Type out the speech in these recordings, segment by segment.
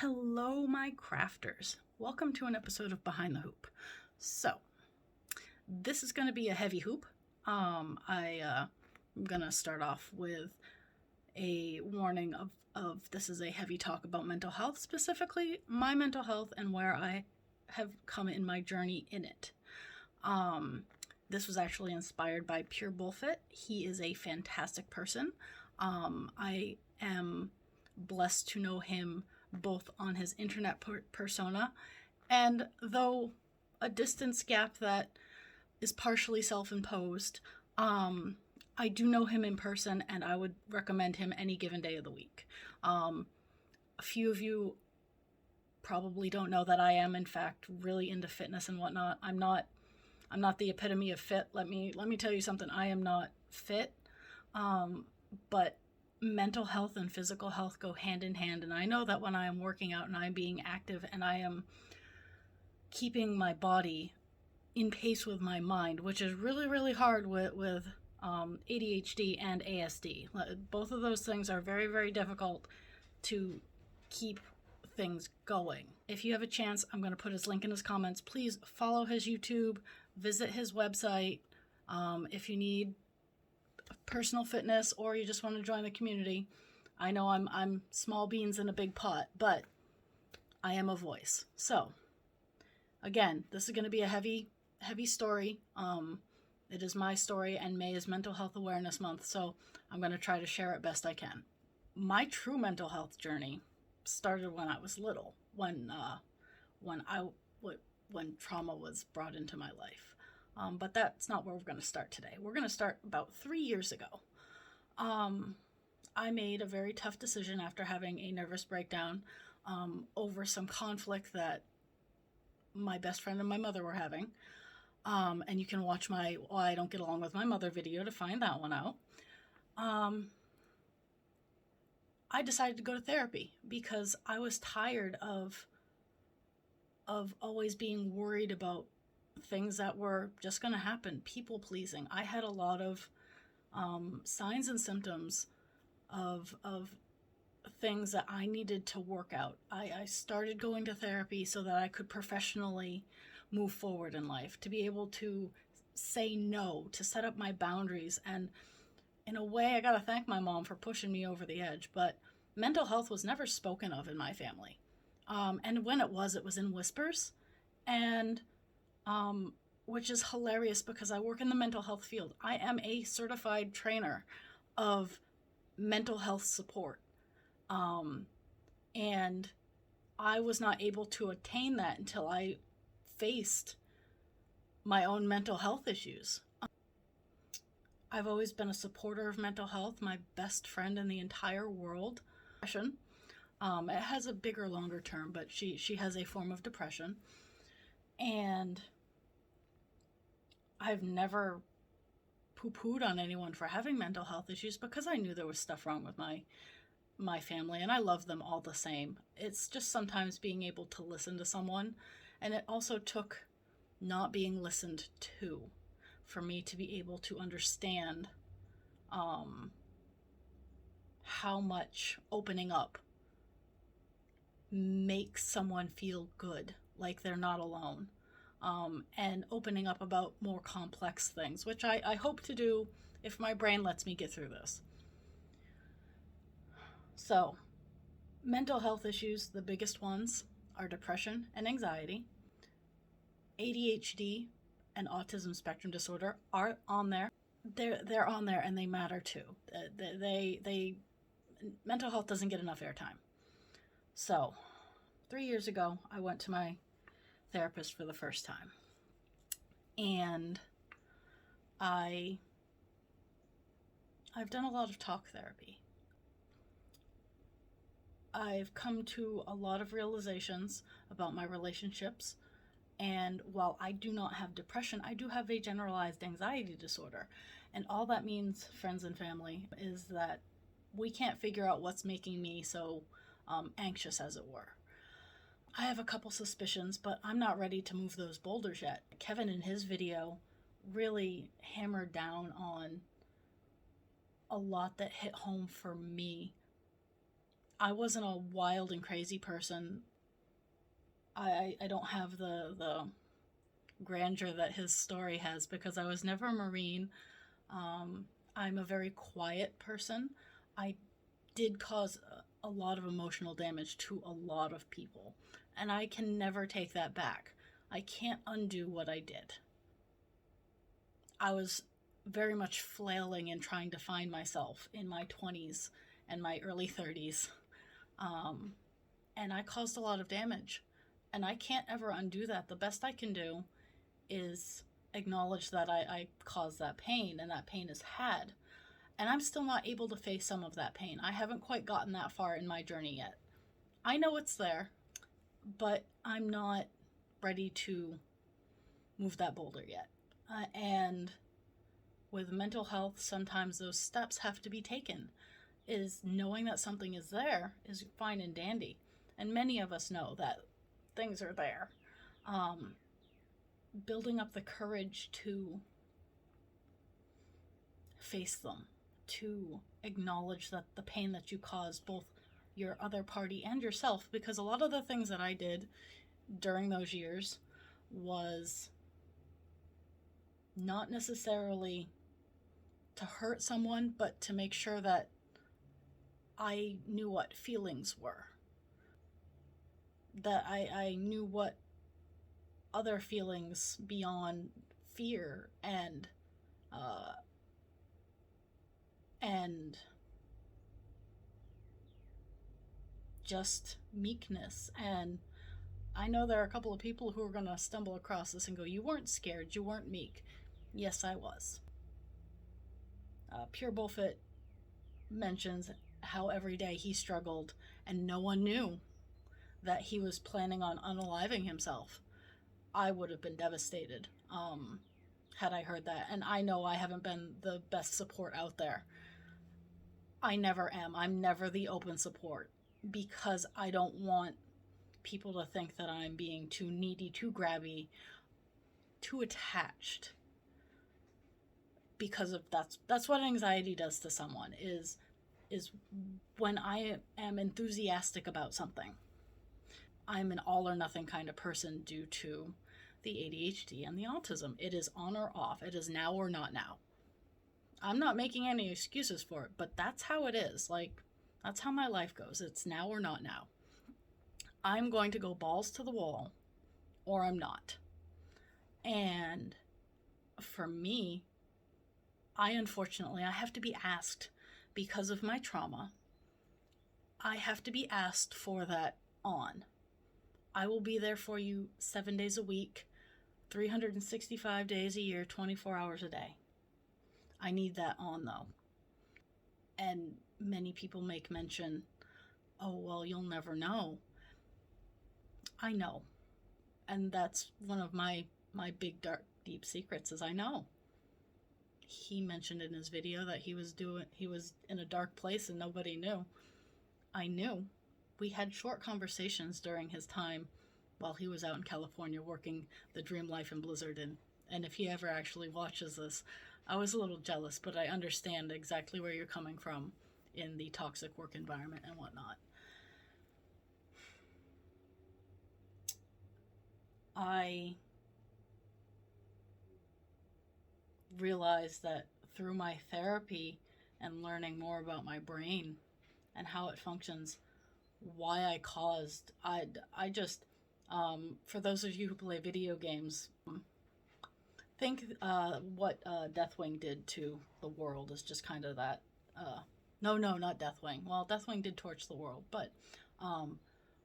Hello, my crafters. Welcome to an episode of Behind the Hoop. So, this is going to be a heavy hoop. I'm going to start off with a warning of this is a heavy talk about mental health, specifically my mental health and where I have come in my journey in it. This was actually inspired by Pure Bullfit. He is a fantastic person. I am blessed to know him both on his internet persona and, though a distance gap that is partially self-imposed, I do know him in person, and I would recommend him any given day of the week. A few of you probably don't know that I am, in fact, really into fitness and whatnot. I'm not the epitome of fit. Let me tell you something. I am not fit, but mental health and physical health go hand in hand, and I know that when I am working out and I am being active and I am keeping my body in pace with my mind, which is really, really hard with ADHD and ASD. Both of those things are very, very difficult to keep things going. If you have a chance, I'm going to put his link in his comments. Please follow his YouTube, visit his website. If you need personal fitness or you just want to join the community, I know I'm small beans in a big pot, but I am a voice. So again, this is going to be a heavy story. It is my story, and May is Mental Health Awareness Month, so I'm going to try to share it best I can. My true mental health journey started when I was little, when trauma was brought into my life. But that's not where we're going to start today. We're going to start about 3 years ago. I made a very tough decision after having a nervous breakdown over some conflict that my best friend and my mother were having. And you can watch my Why I Don't Get Along with My Mother video to find that one out. I decided to go to therapy because I was tired of always being worried about things that were just going to happen, people pleasing. I had a lot of signs and symptoms of things that I needed to work out. I started going to therapy so that I could professionally move forward in life, to be able to say no, to set up my boundaries. And in a way, I got to thank my mom for pushing me over the edge, but mental health was never spoken of in my family. And when it was in whispers, and which is hilarious because I work in the mental health field. I am a certified trainer of mental health support. And I was not able to attain that until I faced my own mental health issues. I've always been a supporter of mental health. My best friend in the entire world, depression. It has a bigger, longer term, but she has a form of depression. And I've never poo-pooed on anyone for having mental health issues because I knew there was stuff wrong with my family, and I love them all the same. It's just sometimes being able to listen to someone, and it also took not being listened to for me to be able to understand how much opening up makes someone feel good, like they're not alone. And opening up about more complex things, which I hope to do if my brain lets me get through this. So, mental health issues, the biggest ones are depression and anxiety. ADHD and autism spectrum disorder are on there. They're on there, and they matter too. Mental health doesn't get enough airtime. So, 3 years ago, I went to my therapist for the first time, and I've done a lot of talk therapy. I've come to a lot of realizations about my relationships, and while I do not have depression, I do have a generalized anxiety disorder, and all that means, friends and family, is that we can't figure out what's making me so anxious, as it were. I have a couple suspicions, but I'm not ready to move those boulders yet. Kevin, in his video, really hammered down on a lot that hit home for me. I wasn't a wild and crazy person. I don't have the grandeur that his story has because I was never a Marine. I'm a very quiet person. I did cause a lot of emotional damage to a lot of people, and I can never take that back. I can't undo what I did. I was very much flailing and trying to find myself in my 20s and my early 30s. And I caused a lot of damage. And I can't ever undo that. The best I can do is acknowledge that I caused that pain and that pain is had. And I'm still not able to face some of that pain. I haven't quite gotten that far in my journey yet. I know it's there, but I'm not ready to move that boulder yet. And with mental health, sometimes those steps have to be taken. Is knowing that something is there is fine and dandy. And many of us know that things are there. Building up the courage to face them, to acknowledge that the pain that you caused both your other party and yourself, because a lot of the things that I did during those years was not necessarily to hurt someone, but to make sure that I knew what feelings were. That I knew what other feelings beyond fear and just meekness. And I know there are a couple of people who are going to stumble across this and go, you weren't scared, you weren't meek. Yes, I was. Pure Bullfit mentions how every day he struggled and no one knew that he was planning on unaliving himself. I would have been devastated had I heard that. And I know I haven't been the best support out there. I never am. I'm never the open support because I don't want people to think that I'm being too needy, too grabby, too attached. Because of that's what anxiety does to someone is when I am enthusiastic about something. I'm an all or nothing kind of person due to the ADHD and the autism. It is on or off. It is now or not now. I'm not making any excuses for it, but that's how it is. Like, that's how my life goes. It's now or not now. I'm going to go balls to the wall or I'm not. And for me, I have to be asked because of my trauma. I have to be asked for that on. I will be there for you 7 days a week, 365 days a year, 24 hours a day. I need that on though. And many people make mention, oh, well, you'll never know. I know. And that's one of my big, dark, deep secrets is I know. He mentioned in his video that he was in a dark place and nobody knew. I knew. We had short conversations during his time while he was out in California working the dream life in Blizzard. And if he ever actually watches this, I was a little jealous, but I understand exactly where you're coming from in the toxic work environment and whatnot. I realized that through my therapy and learning more about my brain and how it functions, why I caused, I just, for those of you who play video games, think what Deathwing did to the world is just kind of that, no, not Deathwing. Well, Deathwing did torch the world, but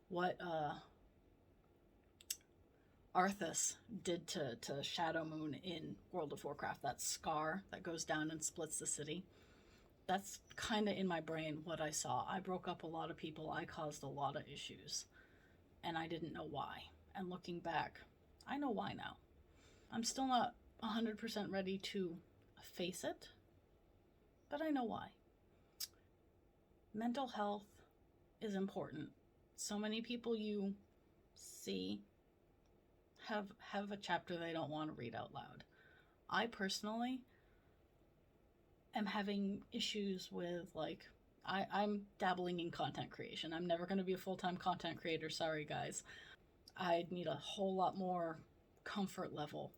what Arthas did to Shadow Moon in World of Warcraft, that scar that goes down and splits the city. That's kind of in my brain what I saw. I broke up a lot of people. I caused a lot of issues. And I didn't know why. And looking back, I know why now. I'm still not 100% ready to face it, but I know why. Mental health is important. So many people you see have a chapter they don't want to read out loud. I personally am having issues with like I'm dabbling in content creation. I'm never going to be a full-time content creator. Sorry, guys. I'd need a whole lot more comfort level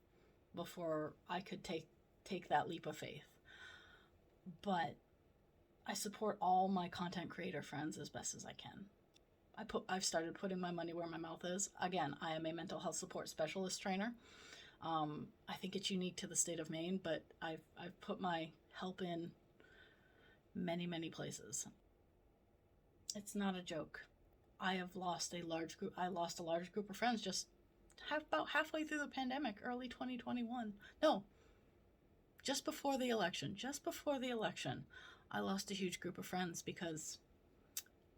before I could take that leap of faith. But I support all my content creator friends as best as I can. I've started putting my money where my mouth is. Again, I am a mental health support specialist trainer. I think it's unique to the state of Maine, but I've put my help in many, many places. It's not a joke. I lost a large group of friends just about halfway through the pandemic, early 2021. No, just before the election. I lost a huge group of friends because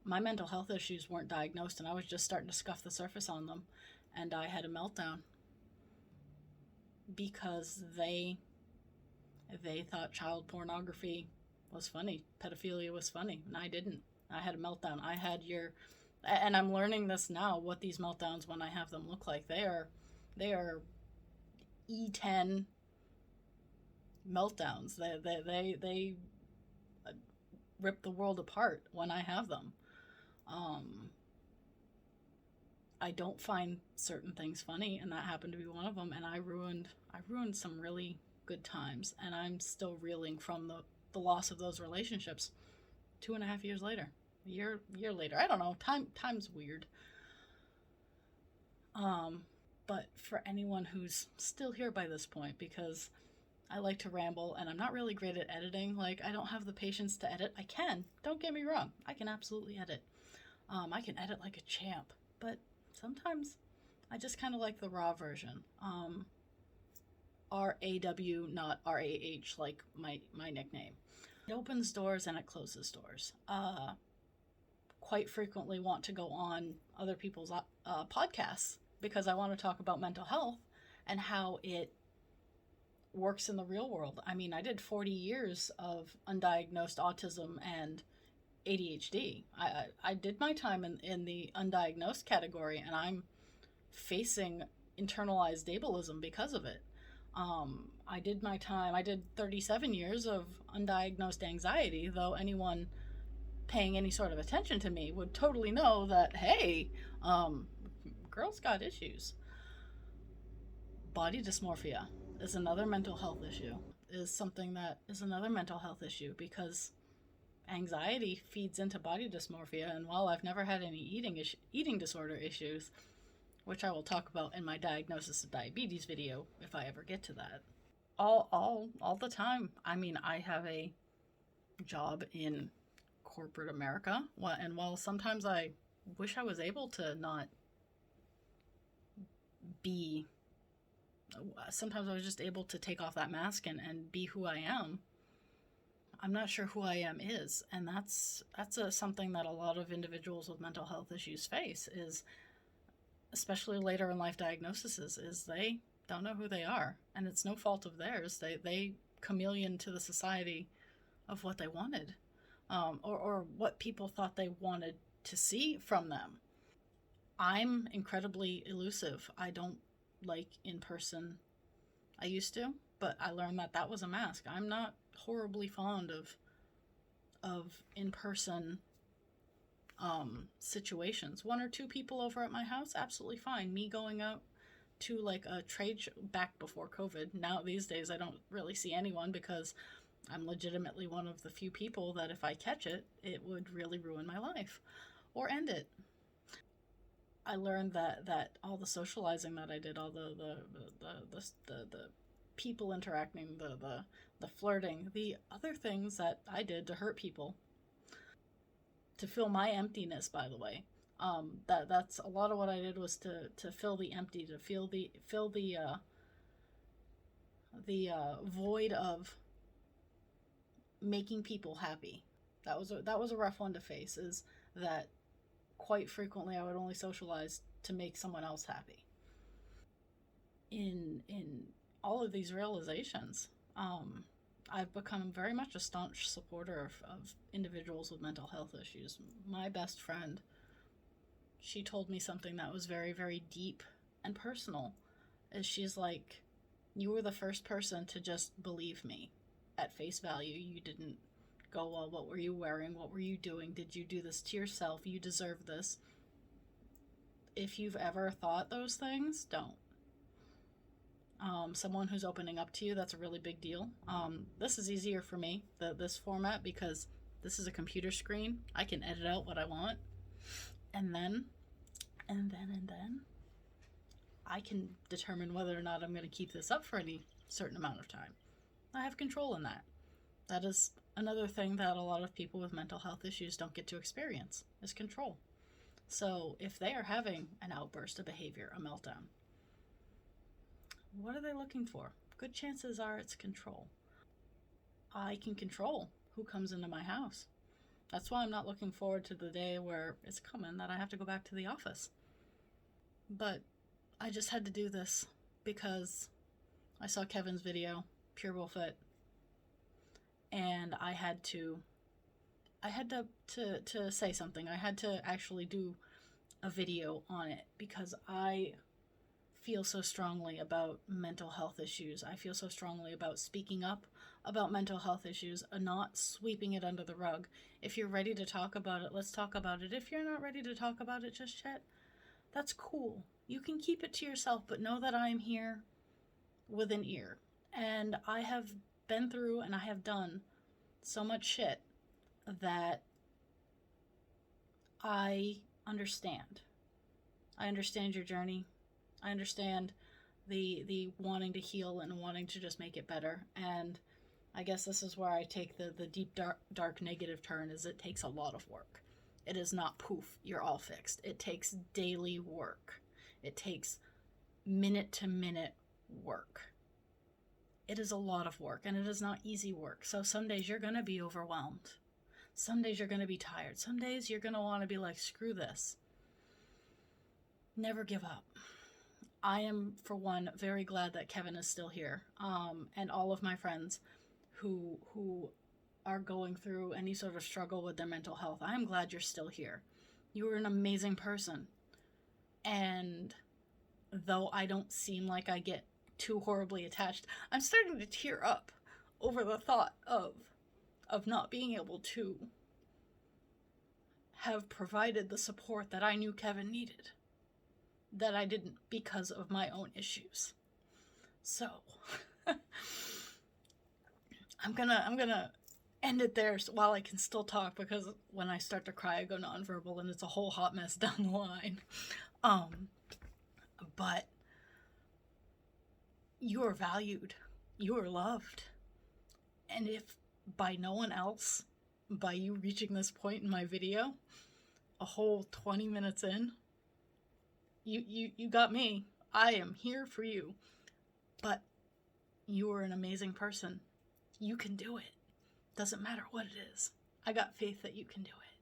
my mental health issues weren't diagnosed and I was just starting to scuff the surface on them. And I had a meltdown because they thought child pornography was funny, pedophilia was funny, and I didn't. I had a meltdown. And I'm learning this now, what these meltdowns, when I have them, look like. They are E10 meltdowns. They rip the world apart when I have them. I don't find certain things funny, and that happened to be one of them. And I ruined some really good times, and I'm still reeling from the loss of those relationships 2.5 years later. A year later. I don't know. Time's weird. But for anyone who's still here by this point, because I like to ramble and I'm not really great at editing. Like, I don't have the patience to edit. I can. Don't get me wrong. I can absolutely edit. I can edit like a champ. But sometimes I just kind of like the raw version. RAW, not RAH, like my nickname. It opens doors and it closes doors. Quite frequently want to go on other people's podcasts because I want to talk about mental health and how it works in the real world. I mean, I did 40 years of undiagnosed autism and ADHD. I did my time in the undiagnosed category, and I'm facing internalized ableism because of it. I did my time. I did 37 years of undiagnosed anxiety, though anyone paying any sort of attention to me would totally know that, hey, girl's got issues. Body dysmorphia is another mental health issue. Because anxiety feeds into body dysmorphia, and while I've never had any eating disorder issues, which I will talk about in my diagnosis of diabetes video if I ever get to that, all the time. I mean, I have a job in corporate America, and while sometimes I wish I was able to not be, sometimes I was just able to take off that mask and be who I am. I'm not sure who I am is, and that's something that a lot of individuals with mental health issues face, is especially later in life diagnoses, is they don't know who they are, and it's no fault of theirs. They chameleon to the society of what they wanted, or what people thought they wanted to see from them. I'm incredibly elusive. I don't like in person. I used to, but I learned that was a mask. I'm not horribly fond of in-person situations. 1 or 2 people over at my house, absolutely fine. Me going out to like a trade show back before COVID. Now these days I don't really see anyone because I'm legitimately one of the few people that if I catch it, it would really ruin my life or end it. I learned that all the socializing that I did, all the people interacting, the flirting, the other things that I did to hurt people, to fill my emptiness, by the way. That's a lot of what I did, was to fill the empty, to fill the void of making people happy. That was a rough one to face, is that quite frequently I would only socialize to make someone else happy. In all of these realizations, I've become very much a staunch supporter of individuals with mental health issues. My best friend, she told me something that was very, very deep and personal. Is she's like, you were the first person to just believe me at face value. You didn't go, well, what were you wearing? What were you doing? Did you do this to yourself? You deserve this. If you've ever thought those things, don't. Someone who's opening up to you, that's a really big deal. This is easier for me, this format, because this is a computer screen. I can edit out what I want. And then I can determine whether or not I'm going to keep this up for any certain amount of time. I have control in that. That is another thing that a lot of people with mental health issues don't get to experience, is control. So if they are having an outburst of behavior, a meltdown, what are they looking for? Good chances are it's control. I can control who comes into my house. That's why I'm not looking forward to the day where it's coming that I have to go back to the office. But I just had to do this because I saw Kevin's video, Pure Bullfit, and I had to say something. I had to actually do a video on it because I feel so strongly about mental health issues. I feel so strongly about speaking up about mental health issues and not sweeping it under the rug. If you're ready to talk about it, let's talk about it. If you're not ready to talk about it just yet, that's cool. You can keep it to yourself, but know that I am here with an ear. And I have been through and I have done so much shit that I understand. I understand your journey. I understand the wanting to heal and wanting to just make it better. And I guess this is where I take the deep, dark negative turn, is it takes a lot of work. It is not poof, you're all fixed. It takes daily work. It takes minute-to-minute work. It is a lot of work, and it is not easy work. So some days you're going to be overwhelmed. Some days you're going to be tired. Some days you're going to want to be like, screw this. Never give up. I am, for one, very glad that Kevin is still here, and all of my friends who are going through any sort of struggle with their mental health. I am glad you're still here. You are an amazing person. And though I don't seem like I get too horribly attached, I'm starting to tear up over the thought of not being able to have provided the support that I knew Kevin needed, that I didn't because of my own issues. So I'm gonna end it there while I can still talk, because when I start to cry I go nonverbal and it's a whole hot mess down the line. But you are valued, you are loved, and if by no one else, by you reaching this point in my video, a whole 20 minutes in, you got me. I am here for you. But you are an amazing person. You can do it. Doesn't matter what it is. I got faith that you can do it.